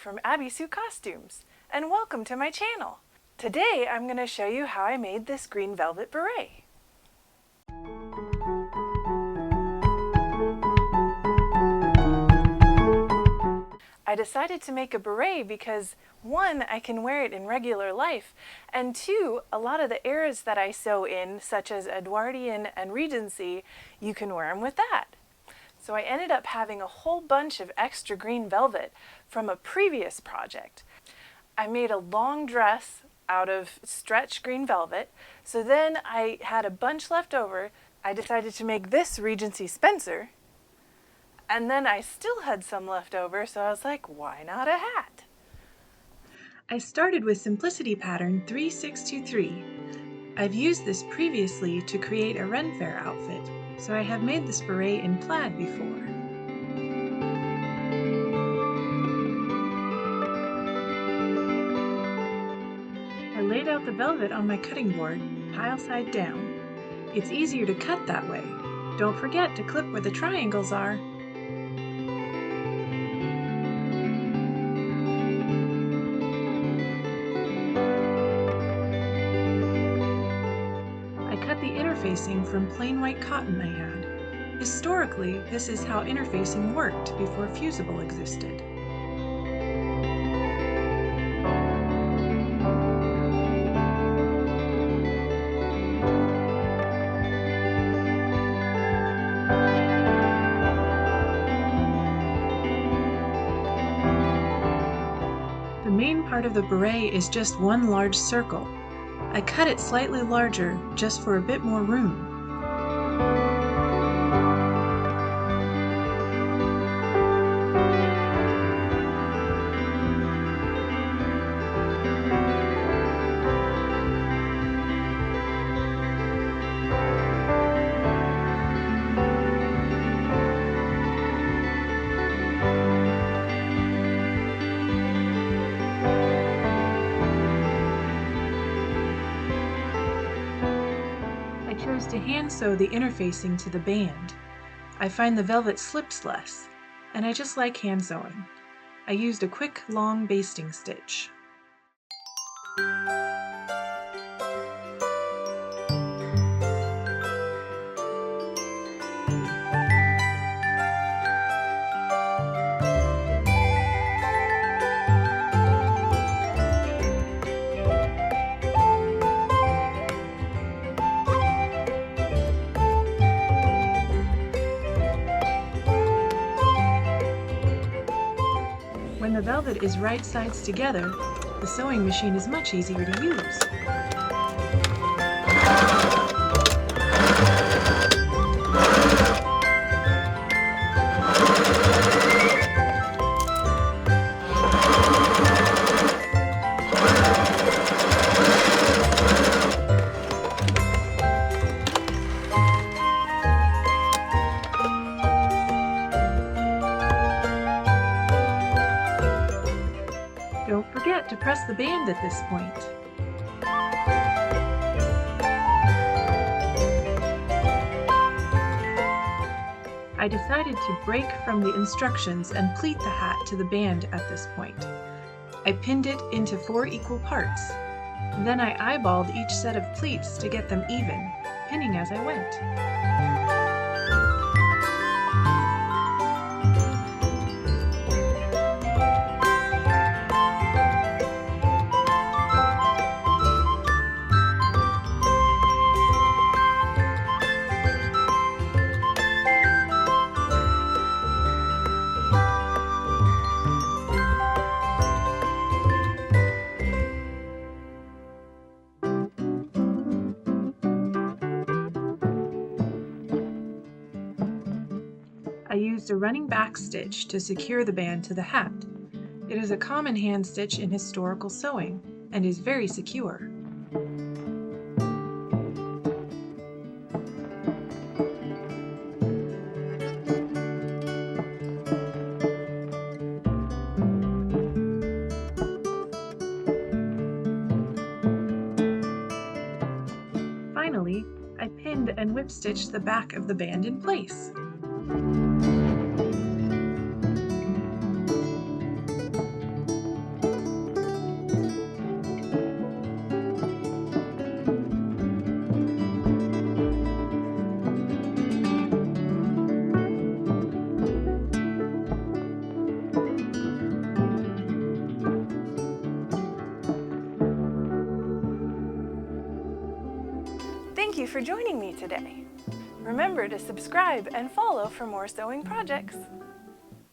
from Abby Sue Costumes, and welcome to my channel. Today I'm going to show you how I made this green velvet beret. I decided to make a beret because 1, I can wear it in regular life, and 2, a lot of the eras that I sew in, such as Edwardian and Regency, you can wear them with that. So I ended up having a whole bunch of extra green velvet from a previous project. I made a long dress out of stretch green velvet, so then I had a bunch left over. I decided to make this Regency Spencer, and then I still had some left over, so I was like, why not a hat? I started with Simplicity pattern 3623. I've used this previously to create a Ren Fair outfit, so I have made this beret in plaid before. I laid out the velvet on my cutting board, pile side down. It's easier to cut that way. Don't forget to clip where the triangles are. Interfacing from plain white cotton I had. Historically, this is how interfacing worked before fusible existed. The main part of the beret is just one large circle. I cut it slightly larger just for a bit more room. To hand sew the interfacing to the band. I find the velvet slips less, and I just like hand sewing. I used a quick long basting stitch. When the velvet is right sides together, the sewing machine is much easier to use. Don't forget to press the band at this point. I decided to break from the instructions and pleat the hat to the band at this point. I pinned it into 4 equal parts. Then I eyeballed each set of pleats to get them even, pinning as I went. I used a running back stitch to secure the band to the hat. It is a common hand stitch in historical sewing and is very secure. Finally, I pinned and whip stitched the back of the band in place. Thank you for joining me today. Remember to subscribe and follow for more sewing projects.